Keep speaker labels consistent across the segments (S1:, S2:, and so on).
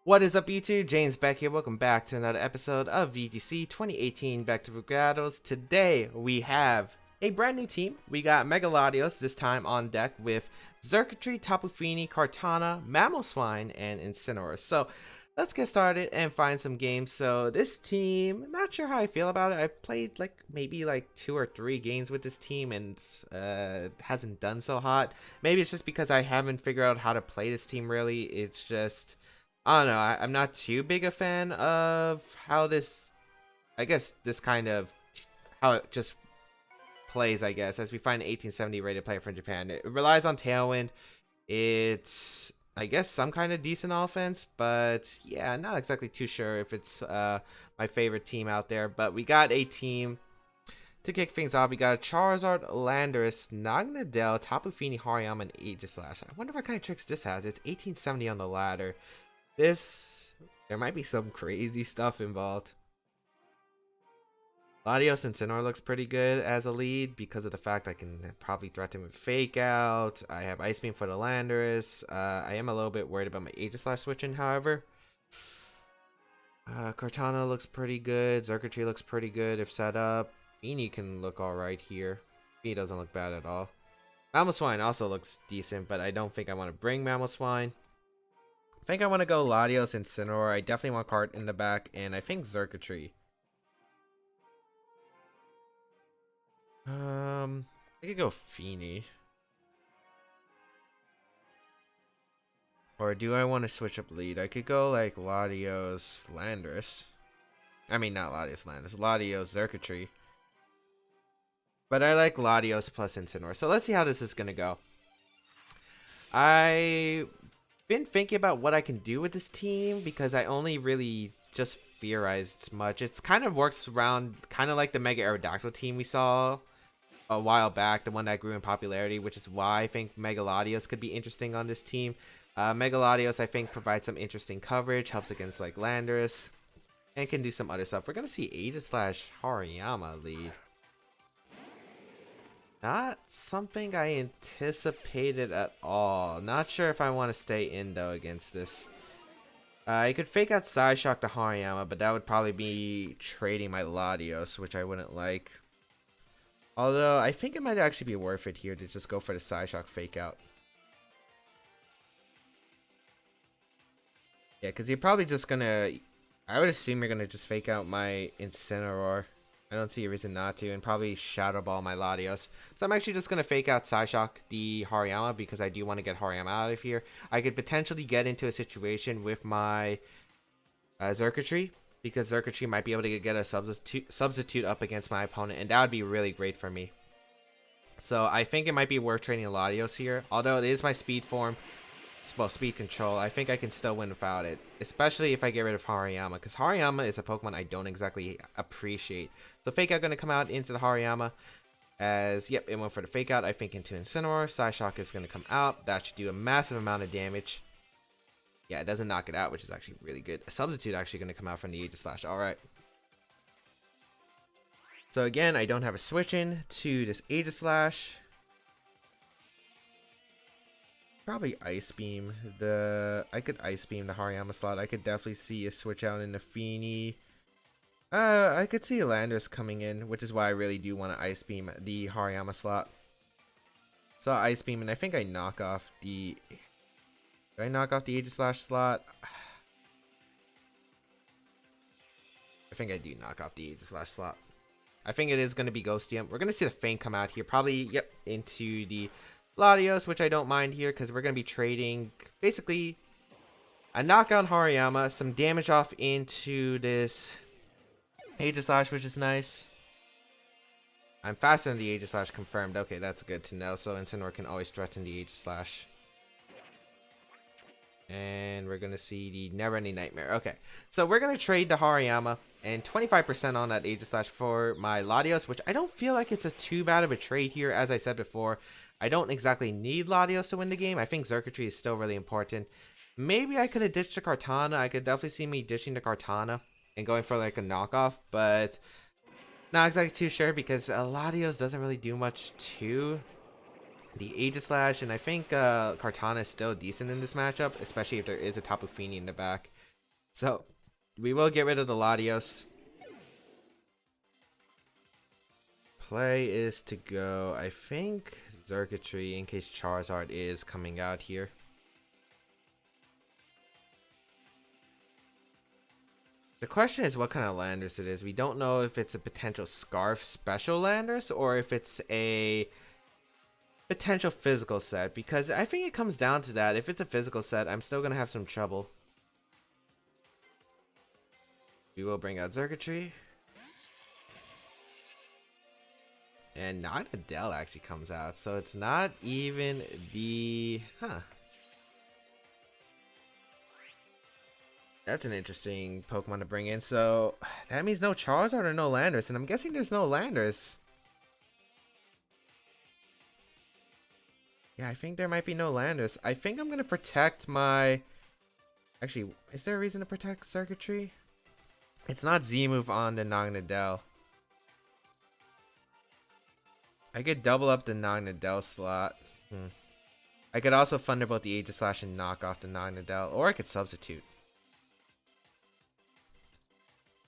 S1: What is up, YouTube? James back here. Welcome back to another episode of VGC 2018 Back to Battles. Today we have a brand new team. We got Mega Latios this time on deck with Xurkitree, Tapu Fini, Kartana, Mamoswine, and Incineroar. So let's get started and find some games. So this team, not sure how I feel about it. I've played maybe 2 or 3 games with this team and hasn't done so hot. Maybe it's just because I haven't figured out how to play this team really. It's just, I don't know, I'm not too big a fan of how this, I guess this kind of, how it just plays, I guess, as we find an 1870 rated player from Japan. It relies on Tailwind. It's, I guess, some kind of decent offense, but yeah, not exactly too sure if it's my favorite team out there. But we got a team to kick things off. We got a Charizard, Landorus, Naganadel, Tapu Fini, Hariyama, and Aegislash. I wonder what kind of tricks this has. It's 1870 on the ladder. There might be some crazy stuff involved. Latios and Incineroar looks pretty good as a lead because of the fact I can probably threaten with Fake Out. I have Ice Beam for the Landorus. I am a little bit worried about my Aegislash switching, however. Kartana looks pretty good. Xurkitree looks pretty good if set up. Fini can look alright here. Fini doesn't look bad at all. Mamoswine also looks decent, but I don't think I want to bring Mamoswine. I think I want to go Latios and Incineroar. I definitely want Cart in the back, and I think Xurkitree. I could go Fini. Or do I want to switch up lead? I could go like Latios, Landorus. I mean, not Latios, Landorus. Latios, Xurkitree. But I like Latios plus Incineroar. So let's see how this is going to go. I've been thinking about what I can do with this team because I only really just theorized much. It's kind of works around kind of like the Mega Aerodactyl team we saw a while back, the one that grew in popularity, which is why I think Mega Latios could be interesting on this team. Mega Latios, I think, provides some interesting coverage, helps against like Landorus, and can do some other stuff. We're gonna see Aegislash Hariyama lead. Not something I anticipated at all. Not sure if I want to stay in though against this. I could fake out Psyched to Hariyama, but that would probably be trading my Latios, which I wouldn't like. Although, I think it might actually be worth it here to just go for the Psyched fake out. Yeah, because you're probably just gonna, I would assume you're gonna just fake out my Incineroar. I don't see a reason not to, and probably Shadow Ball my Latios. So I'm actually just going to fake out Psyched the Hariyama because I do want to get Hariyama out of here. I could potentially get into a situation with my Xurkitree because Xurkitree might be able to get a substitute up against my opponent, and that would be really great for me. So I think it might be worth trading Latios here, although it is my speed form. Well, speed control, I think I can still win without it, especially if I get rid of Hariyama, because Hariyama is a Pokemon I don't exactly appreciate. So fake out going to come out into the Hariyama as, yep, it went for the fake out. I think into Incineroar. Psyshock is going to come out. That should do a massive amount of damage. Yeah, it doesn't knock it out, which is actually really good. A substitute actually going to come out from the Aegislash. Alright. So again, I don't have a switch in to this Aegislash. Probably Ice Beam. I could Ice Beam the Hariyama slot. I could definitely see a switch out in the Fini. I could see a Landorus coming in, which is why I really do want to Ice Beam the Hariyama slot. So Ice Beam, and I think I knock off the. Do I knock off the Aegislash slot? I think I do knock off the Aegislash slot. I think it is going to be Ghostium. We're going to see the Feint come out here. Probably, yep, into the Latios, which I don't mind here because we're going to be trading basically a knockout Hariyama, some damage off into this Aegislash, which is nice. I'm faster than the Aegislash, confirmed. Okay, that's good to know. So Incineroar can always threaten the Aegislash. And we're going to see the Never Ending Nightmare. Okay, so we're going to trade the Hariyama and 25% on that Aegislash for my Latios, which I don't feel like it's too bad of a trade here. As I said before, I don't exactly need Latios to win the game. I think Xurkitree is still really important. Maybe I could have ditched the Kartana. I could definitely see me ditching the Kartana and going for like a knockoff, but not exactly too sure because Latios doesn't really do much to the Aegislash, and I think Kartana is still decent in this matchup, especially if there is a Tapu Fini in the back. So we will get rid of the Latios. Play is to go, I think, Xurkitree in case Charizard is coming out here. The question is what kind of Landers it is. We don't know if it's a potential Scarf special Landers or if it's a potential physical set, because I think it comes down to that. If it's a physical set, I'm still going to have some trouble. We will bring out Xurkitree. And Naganadel actually comes out, so it's not even the... That's an interesting Pokemon to bring in. So that means no Charizard or no Landers, and I'm guessing there's no Landers. Yeah, I think there might be no Landers. I think I'm going to protect my... Actually, is there a reason to protect Xurkitree? It's not Z-move on the Naganadel. I could double up the Naganadel slot. I could also Thunderbolt the Aegislash and knock off the Naganadel, or I could substitute.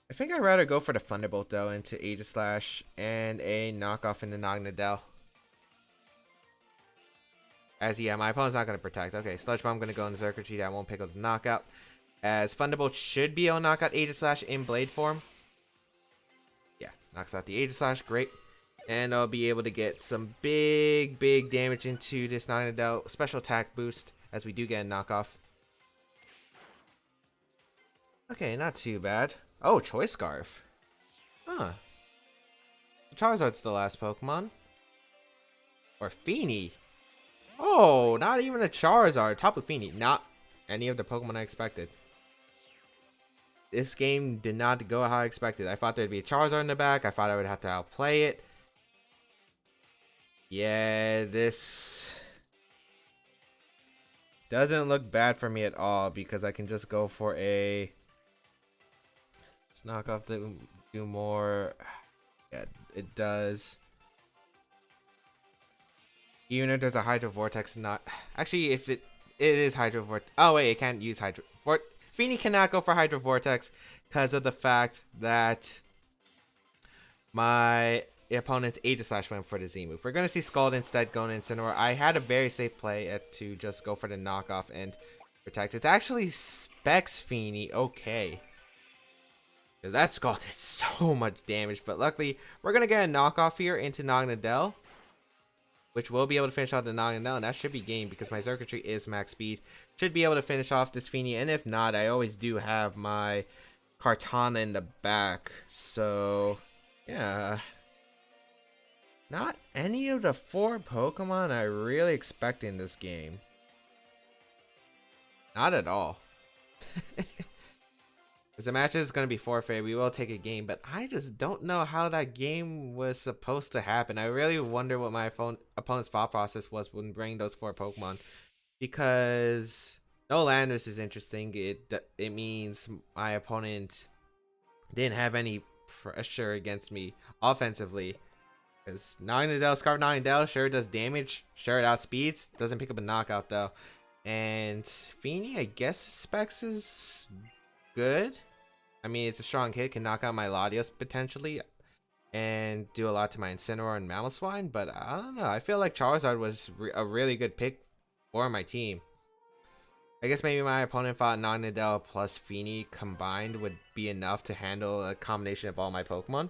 S1: I think I'd rather go for the Thunderbolt though into Aegislash and a knockoff into Naganadel. As yeah, my opponent's not going to protect. Okay, Sludge Bomb going to go into Xurkitree. That won't pick up the knockout. As Thunderbolt should be able to knock out Aegislash in Blade form. Yeah, knocks out the Aegislash. Great. And I'll be able to get some big damage into this Naganadel. Special attack boost as we do get a knockoff. Okay, not too bad. Oh, Choice Scarf. Huh. Charizard's the last Pokemon. Or Feeny. Oh, not even a Charizard. Tapu Fini. Not any of the Pokemon I expected. This game did not go how I expected. I thought there'd be a Charizard in the back. I thought I would have to outplay it. Yeah, this doesn't look bad for me at all because I can just go for a... Let's knock off to do more. Yeah, it does. Even if there's a Hydro Vortex, not... Actually, if it is Hydro Vortex... Oh, wait, it can't use Hydro... Feeny cannot go for Hydro Vortex because of the fact that my opponent's Aegislash went for the Z move. We're going to see Scald instead going in Incineroar. I had a very safe play to just go for the knockoff and protect. It's actually Specs Feeny. Okay. Because that Scald did so much damage. But luckily, we're going to get a knockoff here into Naganadel, which will be able to finish off the Naganadel, and that should be game because my Xurkitree is max speed. Should be able to finish off this Feeny, and if not, I always do have my Kartana in the back. So, yeah. Not any of the 4 Pokemon I really expect in this game. Not at all. Because the match is going to be forfeit. We will take a game, but I just don't know how that game was supposed to happen. I really wonder what my opponent's thought process was when bringing those 4 Pokemon. Because no Landers is interesting. It means my opponent didn't have any pressure against me offensively. Because Naganadel, Scarf Naganadel sure does damage. Sure it outspeeds. Doesn't pick up a knockout though. And Feeny, I guess Specs is good. I mean, it's a strong hit. Can knock out my Latios potentially. And do a lot to my Incineroar and Mamoswine. But I don't know. I feel like Charizard was a really good pick for my team. I guess maybe my opponent thought Naganadel plus Feeny combined would be enough to handle a combination of all my Pokemon.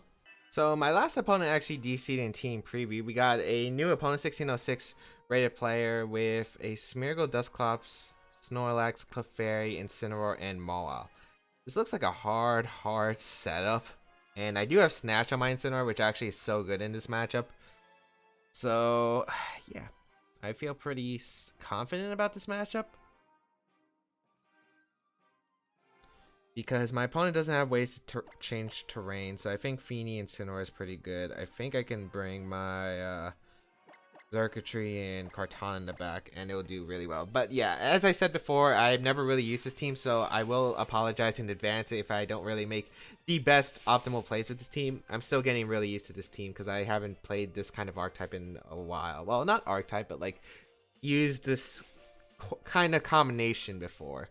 S1: So my last opponent actually DC'd in team preview. We got a new opponent, 1606 rated player with a Smeargle, Dusclops, Snorlax, Clefairy, Incineroar, and Mawile. This looks like a hard setup. And I do have Snatch on my Incineroar, which actually is so good in this matchup. So, yeah. I feel pretty confident about this matchup. Because my opponent doesn't have ways to change terrain, so I think Feeny and Incineroar is pretty good. I think I can bring my Xurkitree and Kartana in the back, and it will do really well. But yeah, as I said before, I've never really used this team, so I will apologize in advance if I don't really make the best optimal plays with this team. I'm still getting really used to this team because I haven't played this kind of archetype in a while. Well, not archetype, but like used this kind of combination before.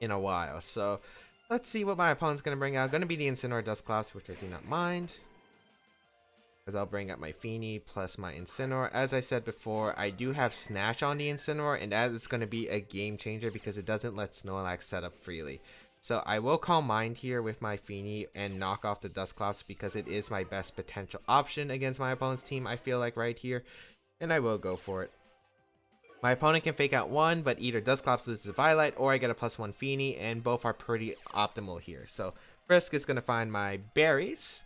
S1: in a while. So let's see what my opponent's going to bring out. Going to be the Incineroar Dusclops, which I do not mind, as I'll bring up my Feeny plus my Incineroar. As I said before, I do have Snatch on the Incineroar, and that is going to be a game changer because it doesn't let Snorlax set up freely. So I will Calm Mind here with my Feeny and knock off the Dusclops because it is my best potential option against my opponent's team, I feel like, right here. And I will go for it. My opponent can fake out one, but either Dusclops loses the Violet or I get a +1 Feeny, and both are pretty optimal here. So Frisk is going to find my berries.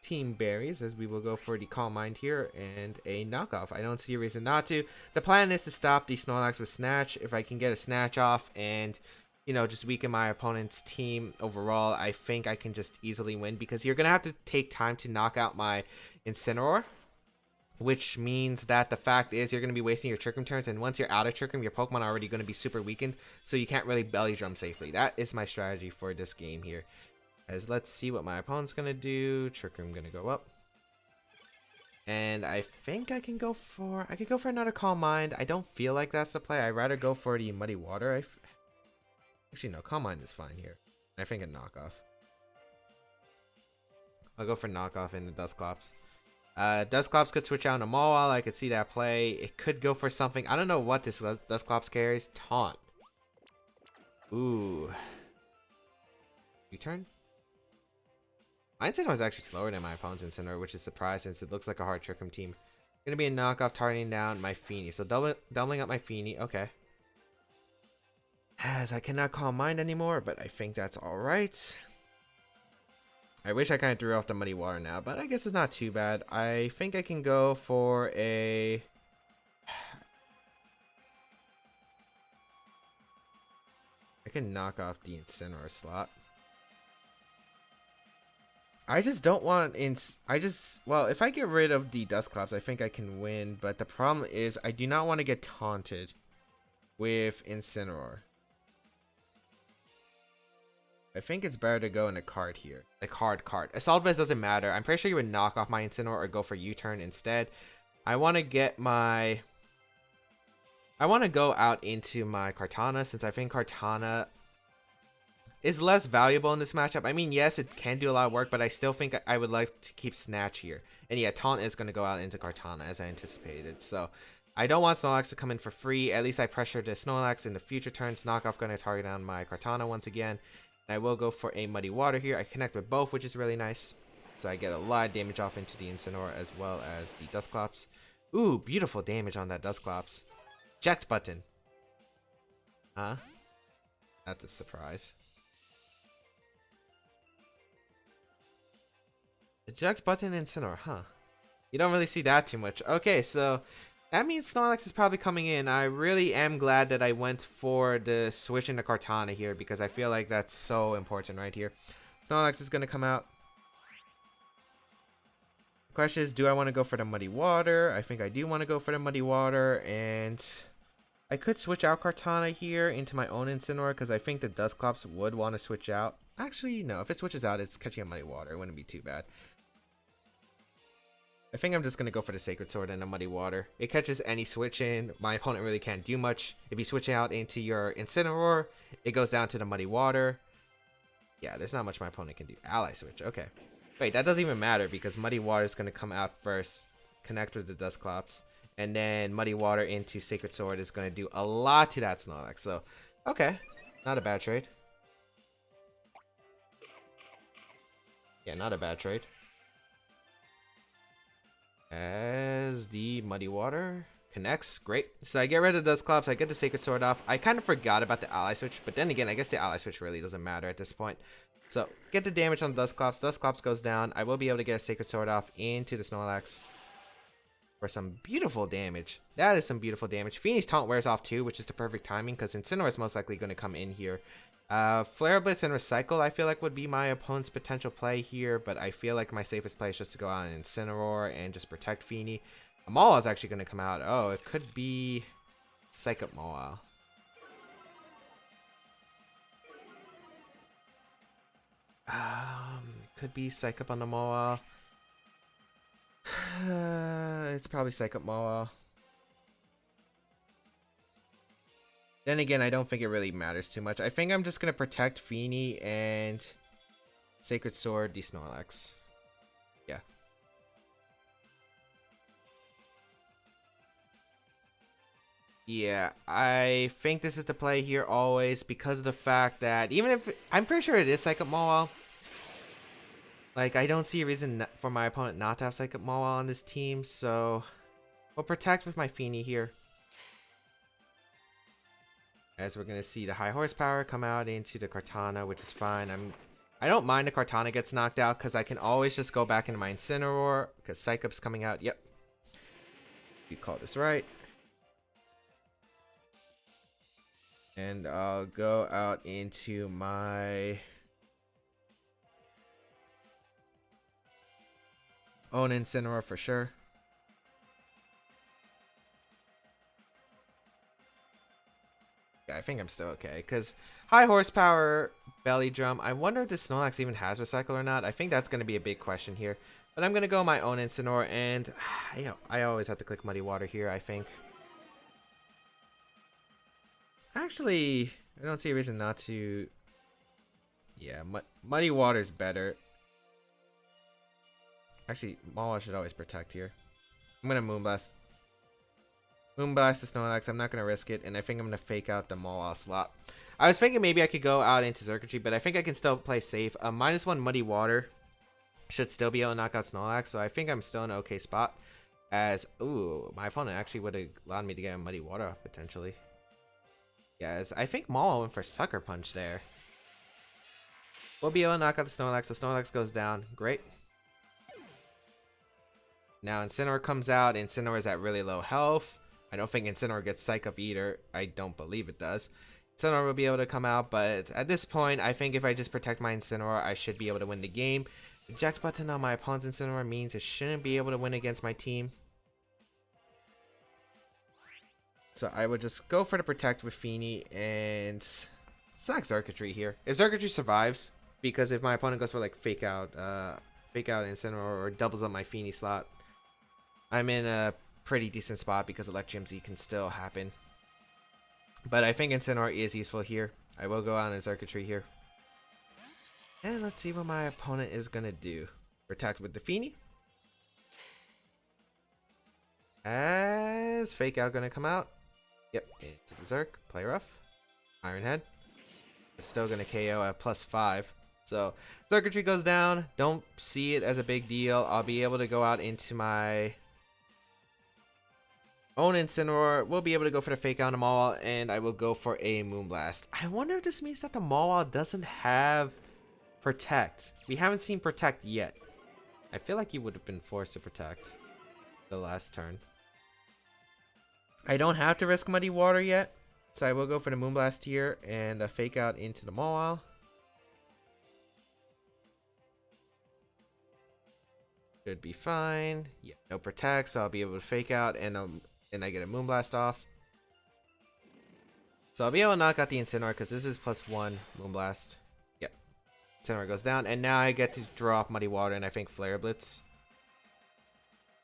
S1: Team berries, as we will go for the Calm Mind here and a knockoff. I don't see a reason not to. The plan is to stop the Snorlax with Snatch. If I can get a Snatch off and, you know, just weaken my opponent's team overall, I think I can just easily win, because you're going to have to take time to knock out my Incineroar, which means that the fact is you're going to be wasting your Trick Room turns, and once you're out of Trick Room, your Pokemon are already going to be super weakened, so you can't really Belly Drum safely. That is my strategy for this game here. As let's see what my opponent's going to do. Trick Room going to go up. And I think I can go for another Calm Mind. I don't feel like that's the play. I'd rather go for the Muddy Water. Actually, no, Calm Mind is fine here. I think a knockoff. I'll go for knockoff in the Dusclops. Dusclops could switch out into Mawile. I could see that play. It could go for something. I don't know what this Dusclops carries. Taunt. Ooh. U-turn? My Incineroar is actually slower than my opponent's Incineroar, which is surprising since it looks like a hard Trick Room team. Gonna be a knockoff targeting down my Feeny. So doubling up my Feeny. Okay. As I cannot Calm Mind anymore, but I think that's alright. I wish I kind of threw off the Muddy Water now, but I guess it's not too bad. I think I can go for a... I can knock off the Incineroar slot. I just don't want well, if I get rid of the Dusclops, I think I can win, but the problem is I do not want to get taunted with Incineroar. I think it's better to go in a card here. Like hard card. Assault Vest doesn't matter. I'm pretty sure you would knock off my Incineroar or go for U-turn instead. I want to get my... I want to go out into my Kartana, since I think Kartana is less valuable in this matchup. I mean, yes, it can do a lot of work, but I still think I would like to keep Snatch here. And yeah, Taunt is going to go out into Kartana, as I anticipated. So I don't want Snorlax to come in for free. At least I pressured the Snorlax in the future turns. Knockoff going to target down my Kartana once again. And I will go for a Muddy Water here. I connect with both, which is really nice. So I get a lot of damage off into the Incineroar as well as the Dusclops. Ooh, beautiful damage on that Dusclops. Eject button. Huh? That's a surprise. Eject button Incineroar, huh? You don't really see that too much. Okay, so that means Snorlax is probably coming in. I really am glad that I went for the switch into Kartana here, because I feel like that's so important right here. Snorlax is going to come out. The question is, do I want to go for the Muddy Water? I think I do want to go for the Muddy Water, and I could switch out Kartana here into my own Incineroar, because I think the Dusclops would want to switch out. Actually, no. If it switches out, it's catching a Muddy Water. It wouldn't be too bad. I think I'm just going to go for the Sacred Sword and the Muddy Water. It catches any switch in. My opponent really can't do much. If you switch out into your Incineroar, it goes down to the Muddy Water. Yeah, there's not much my opponent can do. Ally Switch, okay. Wait, that doesn't even matter, because Muddy Water is going to come out first, connect with the Dusclops, and then Muddy Water into Sacred Sword is going to do a lot to that Snorlax. So, okay. Not a bad trade. Yeah, not a bad trade. As the Muddy Water connects, great. So I get rid of the Dusclops, I get the Sacred Sword off. I kind of forgot about the Ally Switch, but then again, I guess the Ally Switch really doesn't matter at this point. So get the damage on the Dusclops. Dusclops goes down. I will be able to get a Sacred Sword off into the Snorlax for some beautiful damage. That is some beautiful damage. Feeny's Taunt wears off too, which is the perfect timing, because Incineroar is most likely going to come in here. Flare Blitz and Recycle I feel like would be my opponent's potential play here, but I feel like my safest play is just to go out and Incineroar and just protect Feeny. Mawile is actually going to come out. Oh, it could be Psych up Mawile. It could be Psych up on the Mawile. It's probably Psych up Mawile. Then again, I don't think it really matters too much. I think I'm just going to protect Feeny and Sacred Sword the Snorlax. Yeah. Yeah, I think this is the play here always because of the fact that even if I'm pretty sure it is Psychic Mawile, like I don't see a reason for my opponent not to have Psychic Mawile on this team, so we'll protect with my Feeny here. As we're gonna see the high horsepower come out into the Kartana, which is fine. I don't mind the Kartana gets knocked out because I can always just go back into my Incineroar because Psych Up's coming out. Yep, you called this right. And I'll go out into my own Incineroar for sure. Yeah, I think I'm still okay. Because high horsepower belly drum. I wonder if this Snorlax even has Recycle or not. I think that's going to be a big question here. But I'm going to go my own Incineroar. And I always have to click Muddy Water here, I think. Actually, I don't see a reason not to. Yeah, Muddy Water's better. Actually, Mawile should always protect here. I'm going to Moonblast. Moonblast the Snorlax. I'm not going to risk it. And I think I'm going to fake out the Mawile slot. I was thinking maybe I could go out into Xurkitree, but I think I can still play safe. -1 Muddy Water should still be able to knock out Snorlax. So I think I'm still in an okay spot. As, ooh, my opponent actually would have allowed me to get a Muddy Water off potentially. Yes, I think Mawile went for Sucker Punch there. We'll be able to knock out the Snorlax, so Snorlax goes down. Great. Now Incineroar comes out. Incineroar is at really low health. I don't think Incineroar gets Psych Up either. I don't believe it does. Incineroar will be able to come out, but at this point, I think if I just protect my Incineroar, I should be able to win the game. Eject button on my opponent's Incineroar means it shouldn't be able to win against my team. So I would just go for the protect with Feeny and sack Xurkitree here. If Xurkitree survives, because if my opponent goes for like fake out Incineroar or doubles up my Feeny slot, I'm in a pretty decent spot because Electrium Z can still happen. But I think Incineroar is useful here. I will go out in Xurkitree here. And let's see what my opponent is gonna do. Protect with the Feeny. As fake out gonna come out. Yep, into the Zerk, play rough. Iron Head. It's still gonna KO at +5. So Xurkitree goes down. Don't see it as a big deal. I'll be able to go out into my own Incineroar. We'll be able to go for the fake out on the Mawile, and I will go for a Moonblast. I wonder if this means that the Mawile doesn't have Protect. We haven't seen Protect yet. I feel like you would have been forced to Protect the last turn. I don't have to risk Muddy Water yet, so I will go for the Moonblast here and a fake out into the Mawile. Should be fine. Yeah, no Protect, so I'll be able to fake out and I get a Moonblast off. So I'll be able to knock out the Incineroar because this is +1 Moonblast. Yep. Incineroar goes down, and now I get to draw off Muddy Water and I think Flare Blitz.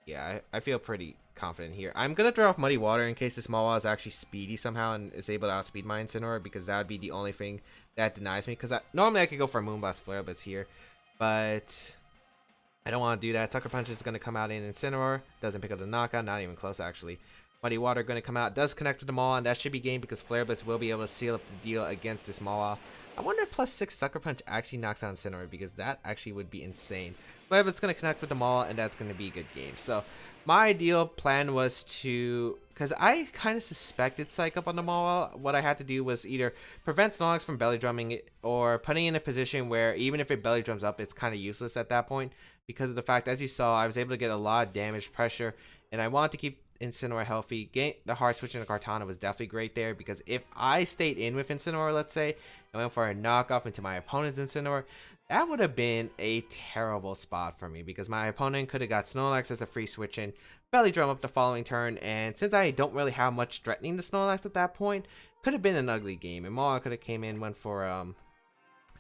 S1: Yeah, I feel pretty confident here. I'm going to draw off Muddy Water in case this Mawile is actually speedy somehow and is able to outspeed my Incineroar, because that would be the only thing that denies me. Because normally I could go for a Moonblast Flare Blitz here, but I don't want to do that. Sucker Punch is going to come out in Incineroar. Doesn't pick up the knockout. Not even close, actually. Muddy Water going to come out. Does connect with the Mawile, and that should be game because Flare Blitz will be able to seal up the deal against this Mawile. I wonder if +6 Sucker Punch actually knocks out Incineroar, because that actually would be insane. Flare Blitz going to connect with the Mawile, and that's going to be a good game. So my ideal plan was to, because I kind of suspected Psych Up on the Mawile, what I had to do was either prevent Snorlax from belly drumming it, or putting it in a position where even if it belly drums up, it's kind of useless at that point, because of the fact, as you saw, I was able to get a lot of damage pressure, and I wanted to keep Incineroar healthy. The hard switch in the Kartana was definitely great there, because if I stayed in with Incineroar, let's say, and went for a knockoff into my opponent's Incineroar, that would have been a terrible spot for me, because my opponent could have got Snorlax as a free switch in, belly drum up the following turn, and since I don't really have much threatening the Snorlax at that point, could have been an ugly game. And Mawile could have came in, went for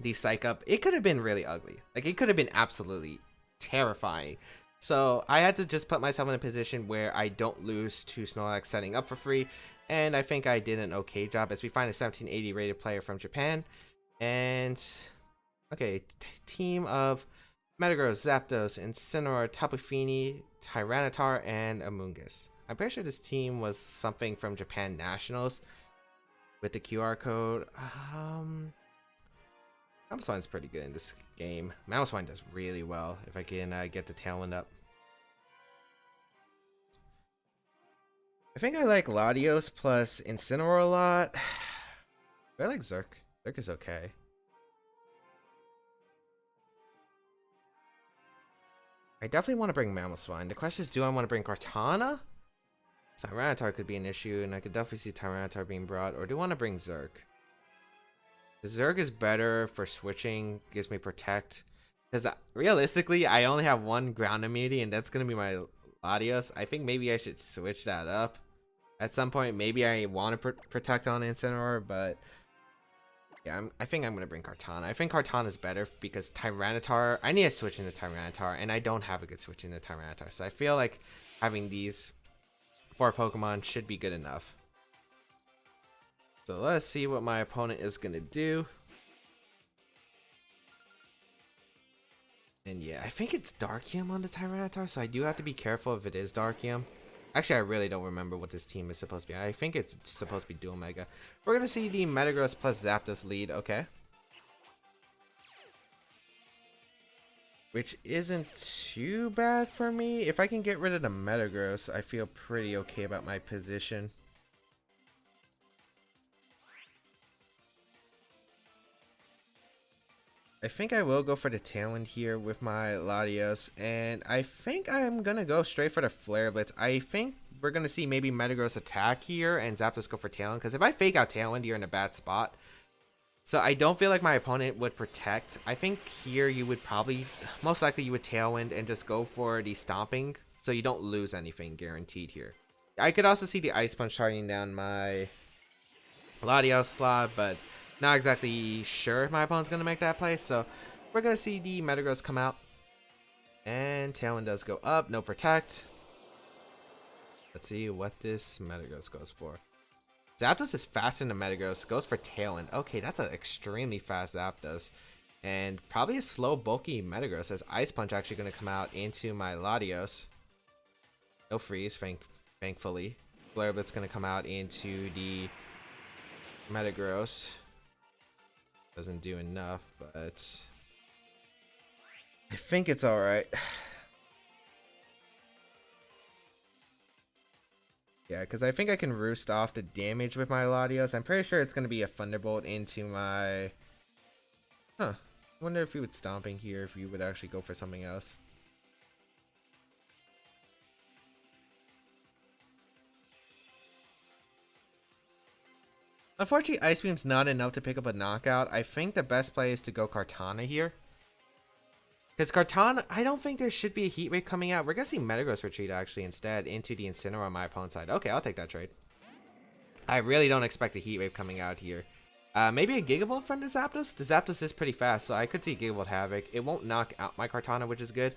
S1: the Psych Up. It could have been really ugly. Like, it could have been absolutely terrifying. So I had to just put myself in a position where I don't lose to Snorlax setting up for free. and I think I did an okay job as we find a 1780 rated player from Japan. And okay, team of Metagross, Zapdos, Incineroar, Tapu Fini, Tyranitar, and Amoonguss. I'm pretty sure this team was something from Japan Nationals with the QR code. Mamoswine's pretty good in this game. Mamoswine does really well if I can get the Tailwind up. I think I like Latios plus Incineroar a lot. I like Xurk. Xurk is okay. I definitely want to bring Mamoswine. The question is, do I want to bring Kartana? Tyranitar could be an issue, and I could definitely see Tyranitar being brought. Or do I want to bring Xurk? Xurk is better for switching, gives me Protect. Because realistically, I only have one ground immunity, and that's going to be my Latios. I think maybe I should switch that up. At some point, maybe I want to Protect on Incineroar, but yeah, I think I'm going to bring Kartana. I think Kartana is better because Tyranitar, I need to switch into Tyranitar, and I don't have a good switch into Tyranitar. So I feel like having these 4 Pokemon should be good enough. So let's see what my opponent is going to do. And yeah, I think it's Darkium on the Tyranitar, so I do have to be careful if it is Darkium. Actually, I really don't remember what this team is supposed to be. I think it's supposed to be Dual Mega. We're going to see the Metagross plus Zapdos lead, okay. Which isn't too bad for me. If I can get rid of the Metagross, I feel pretty okay about my position. I think I will go for the Tailwind here with my Latios, and I think I'm gonna go straight for the Flare Blitz. I think we're gonna see maybe Metagross attack here and Zapdos go for Tailwind, because if I fake out Tailwind, you're in a bad spot. So I don't feel like my opponent would Protect. I think here you would probably, most likely you would Tailwind and just go for the Stomping, so you don't lose anything guaranteed here. I could also see the Ice Punch targeting down my Latios slot, but not exactly sure if my opponent's going to make that play, so we're going to see the Metagross come out. And Tailwind does go up, no Protect. Let's see what this Metagross goes for. Zapdos is faster than Metagross, goes for Tailwind. Okay, that's an extremely fast Zapdos. And probably a slow, bulky Metagross, as Ice Punch actually going to come out into my Latios. No Freeze, thankfully. Flare Blitz going to come out into the Metagross. Doesn't do enough, but I think it's alright. Yeah, because I think I can roost off the damage with my Latios. I'm pretty sure it's going to be a Thunderbolt into my... Huh. I wonder if he would Stomping here, if he would actually go for something else. Unfortunately, Ice Beam's not enough to pick up a knockout. I think the best play is to go Kartana here. Because Kartana, I don't think there should be a Heat Wave coming out. We're going to see Metagross retreat actually instead into the Incineroar on my opponent's side. Okay, I'll take that trade. I really don't expect a Heat Wave coming out here. Maybe a Gigavolt from the Zapdos? The Zapdos is pretty fast, so I could see Gigavolt Havoc. It won't knock out my Kartana, which is good.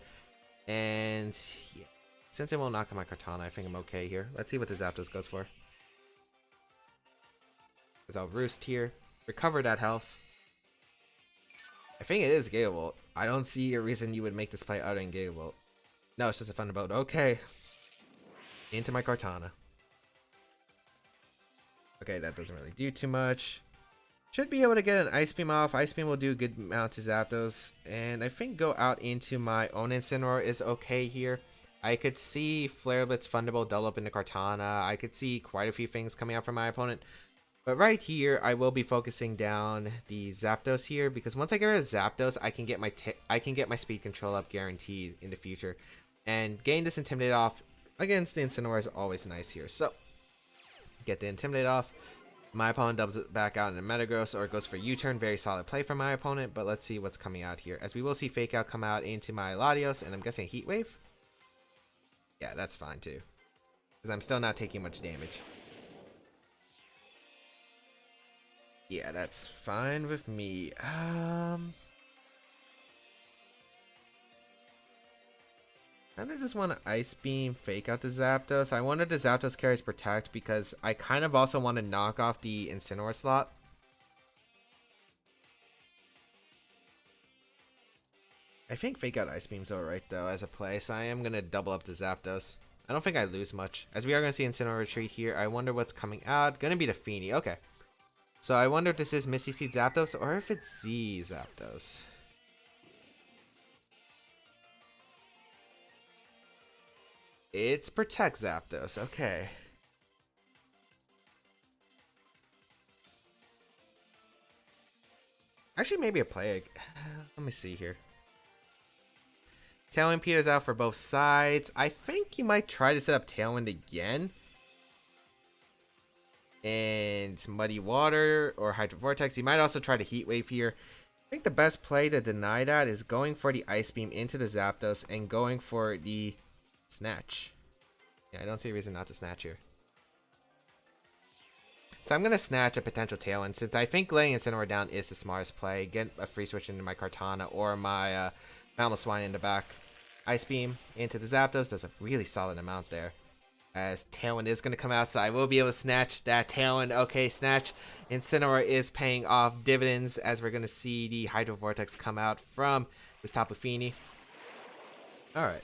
S1: And yeah, since it won't knock out my Kartana, I think I'm okay here. Let's see what the Zapdos goes for. Because I'll Roost here. Recover that health. I think it is Gigavolt. I don't see a reason you would make this play other than Gigavolt. No, it's just a Thunderbolt. Okay. Into my Kartana. Okay, that doesn't really do too much. Should be able to get an Ice Beam off. Ice Beam will do a good amount to Zapdos. And I think go out into my own Incineroar is okay here. I could see Flare Blitz, Thunderbolt double up into Kartana. I could see quite a few things coming out from my opponent. But right here, I will be focusing down the Zapdos here, because once I get rid of Zapdos, I can get my speed control up guaranteed in the future. And getting this Intimidate off against the Incineroar is always nice here. So, get the Intimidate off. My opponent doubles it back out into Metagross, or it goes for U-turn. Very solid play from my opponent, but let's see what's coming out here. As we will see Fake Out come out into my Latios, and I'm guessing Heat Wave. Yeah, that's fine too, because I'm still not taking much damage. Yeah, that's fine with me. I kind of just want to Ice Beam, fake out the Zapdos. I wonder if the Zapdos carries Protect because I kind of also want to knock off the Incineroar slot. I think fake out Ice Beam's alright though as a play, so I am going to double up the Zapdos. I don't think I lose much. As we are going to see Incineroar retreat here, I wonder what's coming out. Going to be the Feeny. Okay. So I wonder if this is Misty Seed Zapdos or if it's Z Zapdos. It's Protect Zapdos. Okay. Actually, maybe a play. Let me see here. Tailwind peters out for both sides. I think you might try to set up Tailwind again. And Muddy Water or Hydro Vortex. You might also try to Heat Wave here. I think the best play to deny that is going for the Ice Beam into the Zapdos and going for the Snatch. Yeah, I don't see a reason not to Snatch here. So I'm going to Snatch a potential Tailwind since I think laying Incineroar down is the smartest play. Get a free switch into my Kartana or my Mamoswine in the back. Ice Beam into the Zapdos does a really solid amount there. As Tailwind is going to come out, so I will be able to snatch that Tailwind. Okay, Snatch. Incineroar is paying off dividends as we're going to see the Hydro Vortex come out from this Tapu Fini. Alright.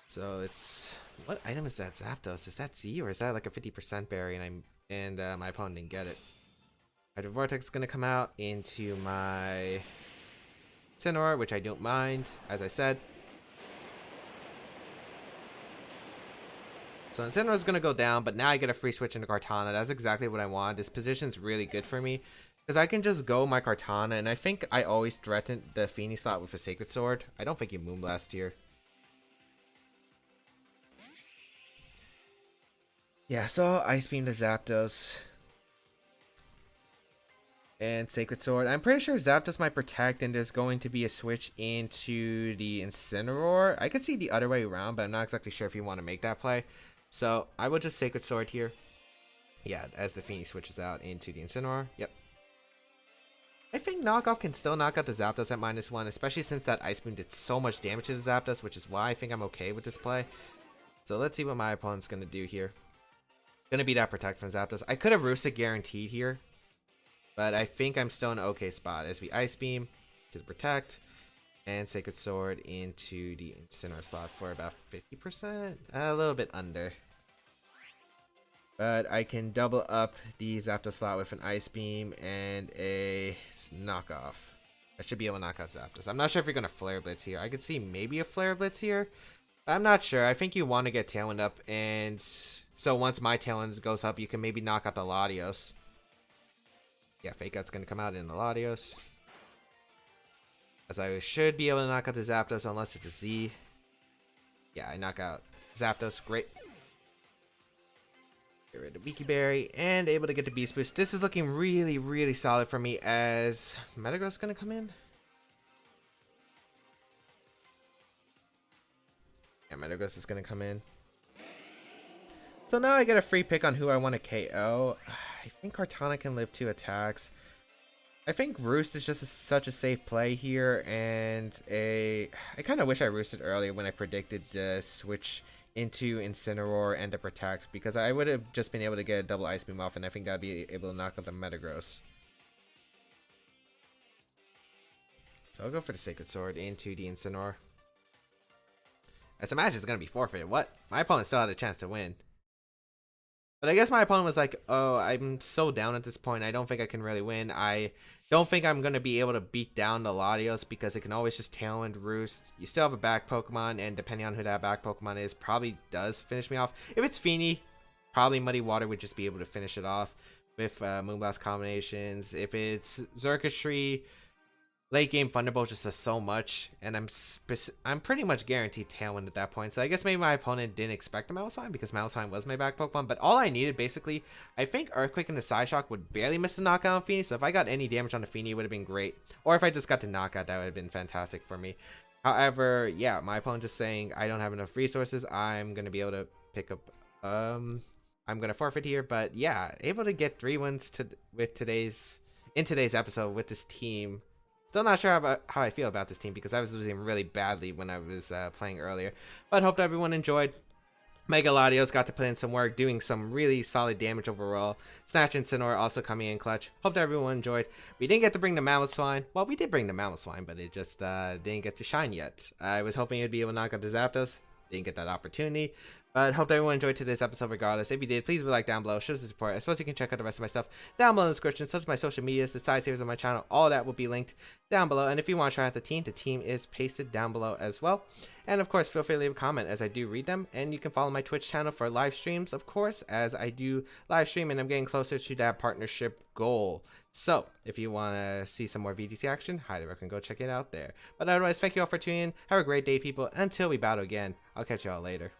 S1: So it's... What item is that Zapdos? Is that Z or is that like a 50% berry and my opponent didn't get it? Hydro Vortex is going to come out into my Incineroar, which I don't mind, as I said. So Incineroar is going to go down, but now I get a free switch into Kartana. That's exactly what I want. This position's really good for me because I can just go my Kartana, and I think I always threaten the Feeny slot with a Sacred Sword. I don't think you Moonblast here. Yeah, so Ice Beam to Zapdos. And Sacred Sword. I'm pretty sure Zapdos might Protect and there's going to be a switch into the Incineroar. I could see the other way around, but I'm not exactly sure if you want to make that play. So I will just Sacred Sword here. Yeah, as the Feeny switches out into the Incineroar. Yep. I think Knockoff can still knock out the Zapdos at -1, especially since that Ice Beam did so much damage to the Zapdos, which is why I think I'm okay with this play. So let's see what my opponent's going to do here. Gonna be that Protect from Zapdos. I could have Roostic guaranteed here, but I think I'm still in an okay spot as we Ice Beam to the Protect and Sacred Sword into the Incineroar slot for about 50%, a little bit under. But I can double up the Zapdos slot with an Ice Beam and a Knockoff. I should be able to knock out Zapdos. I'm not sure if you're gonna Flare Blitz here. I could see maybe a Flare Blitz here. I'm not sure. I think you want to get Tailwind up, and so once my Tailwind goes up, you can maybe knock out the Latios. Yeah, Fake Out's going to come out in the Latios. As I should be able to knock out the Zapdos unless it's a Z. Yeah, I knock out Zapdos. Great. Get rid of Beaky Berry and able to get the Beast Boost. This is looking really, really solid for me as Metagross going to come in. Yeah, Metagross is going to come in. So now I get a free pick on who I want to KO. I think Kartana can live 2 attacks. I think Roost is just such a safe play here, and I kind of wish I roosted earlier when I predicted the switch into Incineroar and the Protect, because I would have just been able to get a double Ice Beam off, and I think I'd be able to knock out the Metagross. So I'll go for the Sacred Sword into the Incineroar. As the match is going to be forfeited. What? My opponent still had a chance to win. But I guess my opponent was like, oh, I'm so down at this point. I don't think I can really win. I don't think I'm going to be able to beat down the Latios because it can always just Tailwind Roost. You still have a back Pokemon, and depending on who that back Pokemon is, probably does finish me off. If it's Feeny, probably Muddy Water would just be able to finish it off with Moonblast combinations. If it's Xurkitree, late game Thunderbolt just does so much, and I'm pretty much guaranteed Tailwind at that point. So I guess maybe my opponent didn't expect a Mamoswine because Mamoswine was my back Pokemon. But all I needed basically, I think Earthquake and the Psyshock would barely miss the knockout on Feeny. So if I got any damage on the Feeny, it would have been great. Or if I just got the knockout, that would have been fantastic for me. However, yeah, my opponent just saying I don't have enough resources. I'm gonna be able to pick up. I'm gonna forfeit here, but yeah, able to get 3 wins in today's episode with this team. Still not sure how I feel about this team because I was losing really badly when I was playing earlier. But hope that everyone enjoyed. Mega Latios got to put in some work, doing some really solid damage overall. Snatch and Sinnoh also coming in clutch. Hope that everyone enjoyed. We didn't get to bring the Mamoswine. Well, we did bring the Mamoswine, but it just didn't get to shine yet. I was hoping it'd be able to knock out the Zapdos. Didn't get that opportunity. But hope that everyone enjoyed today's episode regardless. If you did, please leave a like down below. Show us the support. I suppose you can check out the rest of my stuff down below in the description, such as my social medias, the side series on my channel. All that will be linked down below. And if you want to try out the team is pasted down below as well. And of course, feel free to leave a comment as I do read them. And you can follow my Twitch channel for live streams, of course, as I do live stream and I'm getting closer to that partnership goal. So if you want to see some more VGC action, highly recommend go check it out there. But otherwise, thank you all for tuning in. Have a great day, people. Until we battle again, I'll catch you all later.